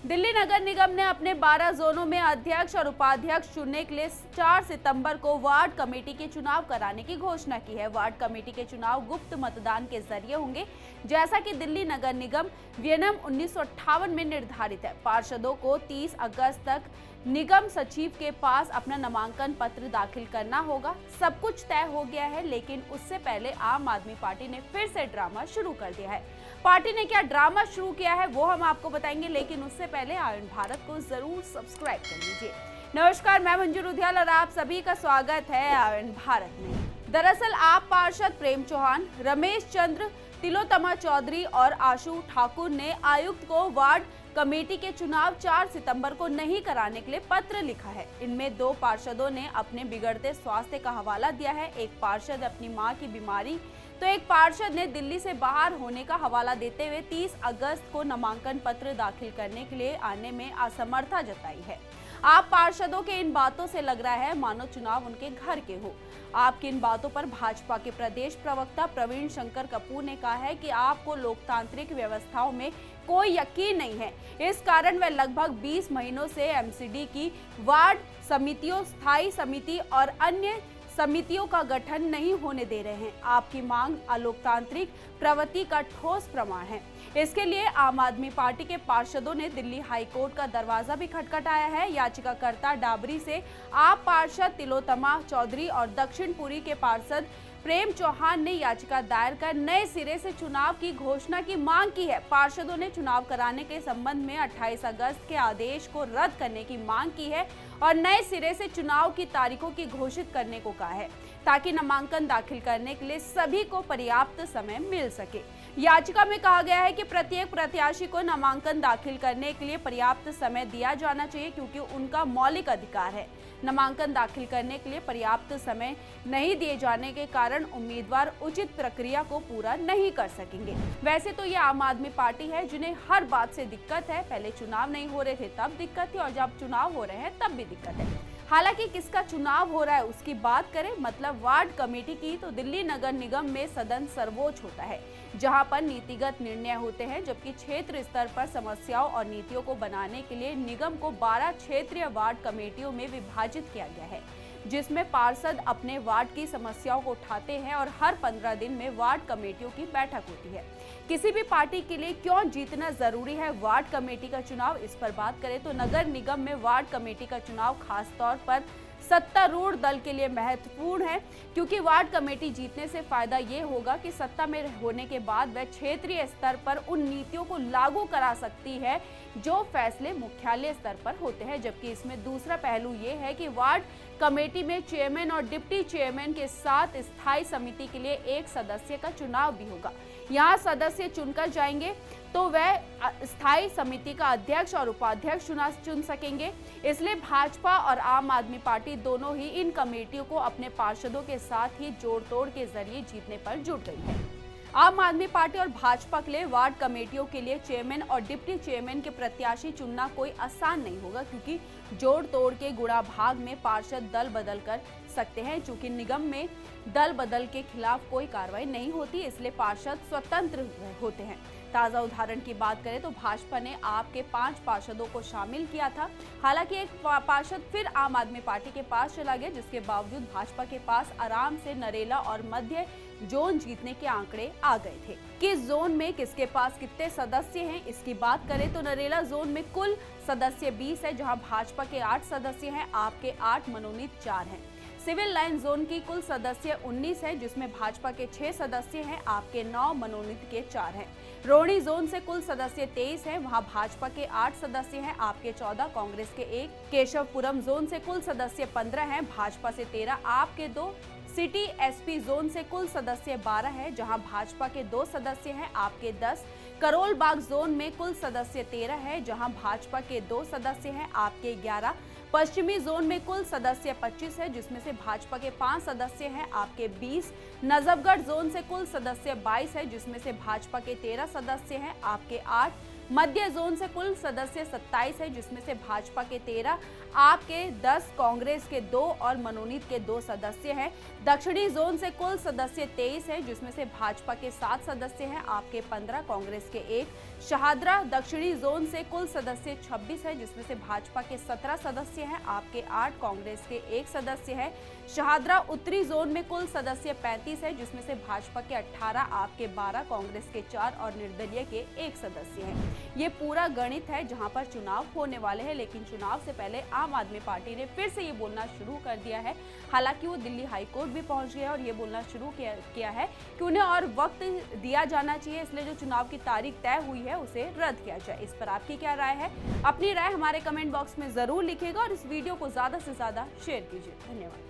दिल्ली नगर निगम ने अपने 12 जोनों में अध्यक्ष और उपाध्यक्ष चुनने के लिए 4 सितंबर को वार्ड कमेटी के चुनाव कराने की घोषणा की है। वार्ड कमेटी के चुनाव गुप्त मतदान के जरिए होंगे, जैसा कि दिल्ली नगर निगम विनियम 1958 में निर्धारित है। पार्षदों को 30 अगस्त तक निगम सचिव के पास अपना नामांकन पत्र दाखिल करना होगा। सब कुछ तय हो गया है, लेकिन उससे पहले आम आदमी पार्टी ने फिर से ड्रामा शुरू कर दिया है। पार्टी ने क्या ड्रामा शुरू किया है वो हम आपको बताएंगे, लेकिन उससे पहले आयरन भारत को जरूर सब्सक्राइब कर लीजिए। नमस्कार, मैं मंजू रुधियाल और आप सभी का स्वागत है आयरन भारत में। दरअसल आप पार्षद प्रेम चौहान, रमेश चंद्र तिलोत्तमा चौधरी और आशु ठाकुर ने आयुक्त को वार्ड कमेटी के चुनाव 4 सितंबर को नहीं कराने के लिए पत्र लिखा है। इनमें 2 पार्षदों ने अपने बिगड़ते स्वास्थ्य का हवाला दिया है। एक पार्षद अपनी मां की बीमारी तो एक पार्षद ने दिल्ली से बाहर होने का हवाला देते हुए 30 अगस्त को नामांकन पत्र दाखिल करने के लिए आने में असमर्थता जताई है। आप पार्षदों के इन बातों से लग रहा है मानो चुनाव उनके घर के हो। आपकी इन बातों पर भाजपा के प्रदेश प्रवक्ता प्रवीण शंकर कपूर ने कहा है कि आपको लोकतांत्रिक व्यवस्थाओं में कोई यकीन नहीं है। इस कारण वे लगभग 20 महीनों से एमसीडी की वार्ड समितियों, स्थायी समिति और अन्य समितियों का गठन नहीं होने दे रहे हैं। आपकी मांग अलोकतांत्रिक प्रवृत्ति का ठोस प्रमाण है। इसके लिए आम आदमी पार्टी के पार्षदों ने दिल्ली हाई कोर्ट का दरवाजा भी खटखटाया है। याचिकाकर्ता डाबरी से आप पार्षद तिलोत्तमा चौधरी और दक्षिणपुरी के पार्षद प्रेम चौहान ने याचिका दायर कर नए सिरे से चुनाव की घोषणा की मांग की है। पार्षदों ने चुनाव कराने के संबंध में 28 अगस्त के आदेश को रद्द करने की मांग की है और नए सिरे से चुनाव की तारीखों की घोषित करने को कहा है, ताकि नामांकन दाखिल करने के लिए सभी को पर्याप्त समय मिल सके। याचिका में कहा गया है कि प्रत्येक प्रत्याशी को नामांकन दाखिल करने के लिए पर्याप्त समय दिया जाना चाहिए, क्योंकि उनका मौलिक अधिकार है। नामांकन दाखिल करने के लिए पर्याप्त समय नहीं दिए जाने के कारण उम्मीदवार उचित प्रक्रिया को पूरा नहीं कर सकेंगे। वैसे तो ये आम आदमी पार्टी है जिन्हें हर बात से दिक्कत है। पहले चुनाव नहीं हो रहे थे तब दिक्कत थी और जब चुनाव हो रहे हैं तब भी दिक्कत है। हालांकि किसका चुनाव हो रहा है उसकी बात करें, मतलब वार्ड कमेटी की, तो दिल्ली नगर निगम में सदन सर्वोच्च होता है, जहां पर नीतिगत निर्णय होते हैं, जबकि क्षेत्र स्तर पर समस्याओं और नीतियों को बनाने के लिए निगम को 12 क्षेत्रीय वार्ड कमेटियों में विभाजित किया गया है, जिसमें पार्षद अपने वार्ड की समस्याओं को उठाते हैं और हर 15 दिन में वार्ड कमेटियों की बैठक होती है। किसी भी पार्टी के लिए क्यों जीतना जरूरी है वार्ड कमेटी का चुनाव, इस पर बात करें तो नगर निगम में वार्ड कमेटी का चुनाव खासतौर पर सत्तारूढ़ दल के लिए महत्वपूर्ण है, क्योंकि वार्ड कमेटी जीतने से फायदा ये होगा कि सत्ता में होने के बाद वह क्षेत्रीय स्तर पर उन नीतियों को लागू करा सकती है जो फैसले मुख्यालय स्तर पर होते हैं। जबकि इसमें दूसरा पहलू ये है कि वार्ड कमेटी में चेयरमैन और डिप्टी चेयरमैन के साथ स्थायी समिति के लिए एक सदस्य का चुनाव भी होगा। यहाँ सदस्य चुनकर जाएंगे तो वह स्थायी समिति का अध्यक्ष और उपाध्यक्ष चुन सकेंगे। इसलिए भाजपा और आम आदमी पार्टी दोनों ही इन कमेटियों को अपने पार्षदों के साथ ही जोड़ तोड़ के जरिए जीतने पर जुट गई है। आम आदमी पार्टी और भाजपा के लिए वार्ड कमेटियों के लिए चेयरमैन और डिप्टी चेयरमैन के प्रत्याशी चुनना कोई आसान नहीं होगा, क्योंकि जोड़ तोड़ के गुणा भाग में पार्षद दल बदल कर सकते हैं। चूंकि निगम में दल बदल के खिलाफ कोई कार्रवाई नहीं होती, इसलिए पार्षद स्वतंत्र होते हैं। ताजा उदाहरण की बात करें तो भाजपा ने आपके 5 पार्षदों को शामिल किया था। हालांकि एक पार्षद फिर आम आदमी पार्टी के पास चला गया, जिसके बावजूद भाजपा के पास आराम से नरेला और मध्य जोन जीतने के आंकड़े आ गए थे। किस जोन में किसके पास कितने सदस्य हैं, इसकी बात करें तो नरेला जोन में कुल सदस्य 20 है, जहां भाजपा के 8 सदस्य हैं, आपके 8 मनोनीत 4 हैं। सिविल लाइन जोन की कुल सदस्य 19 है, जिसमें भाजपा के 6 सदस्य हैं, आपके 9 मनोनीत के 4 हैं। रोहिणी जोन से कुल सदस्य 23 हैं, वहां भाजपा के 8 सदस्य हैं, आपके 14, कांग्रेस के 1। केशवपुरम जोन से कुल सदस्य 15 हैं, भाजपा से 13, आपके 2। सिटी एसपी जोन से कुल सदस्य 12 है, जहां भाजपा के 2 सदस्य हैं, आपके 10। करोल बाग जोन में कुल सदस्य 13 है, जहां भाजपा के 2 सदस्य हैं, आपके 11। पश्चिमी जोन में कुल सदस्य 25 है, जिसमें से भाजपा के 5 सदस्य हैं, आपके 20। नजफगढ़ जोन से कुल सदस्य 22 है, जिसमें से भाजपा के 13 सदस्य हैं, आपके 8। मध्य जोन से कुल सदस्य 27 है, जिसमें से भाजपा के 13, आप के 10, कांग्रेस के 2 और मनोनीत के 2 सदस्य हैं। दक्षिणी जोन से कुल सदस्य 23 है, जिसमें से भाजपा के 7 सदस्य हैं, आप के 15, कांग्रेस के 1। शहादरा दक्षिणी जोन से कुल सदस्य 26 है, जिसमें से भाजपा के 17 सदस्य हैं, आप के 8, कांग्रेस के 1 सदस्य है। शहादरा उत्तरी जोन में कुल सदस्य 35 है, जिसमें से भाजपा के 18, आप के 12, कांग्रेस के 4 और निर्दलीय के 1 सदस्य हैं। ये पूरा गणित है जहां पर चुनाव होने वाले हैं, लेकिन चुनाव से पहले आम आदमी पार्टी ने फिर से ये बोलना शुरू कर दिया है। हालांकि वो दिल्ली हाई कोर्ट भी पहुंच गया और ये बोलना शुरू किया है कि उन्हें और वक्त दिया जाना चाहिए, इसलिए जो चुनाव की तारीख तय हुई है उसे रद्द किया जाए। इस पर आपकी क्या राय है? अपनी राय हमारे कमेंट बॉक्स में जरूर लिखिएगा और इस वीडियो को ज्यादा से ज्यादा शेयर कीजिए। धन्यवाद।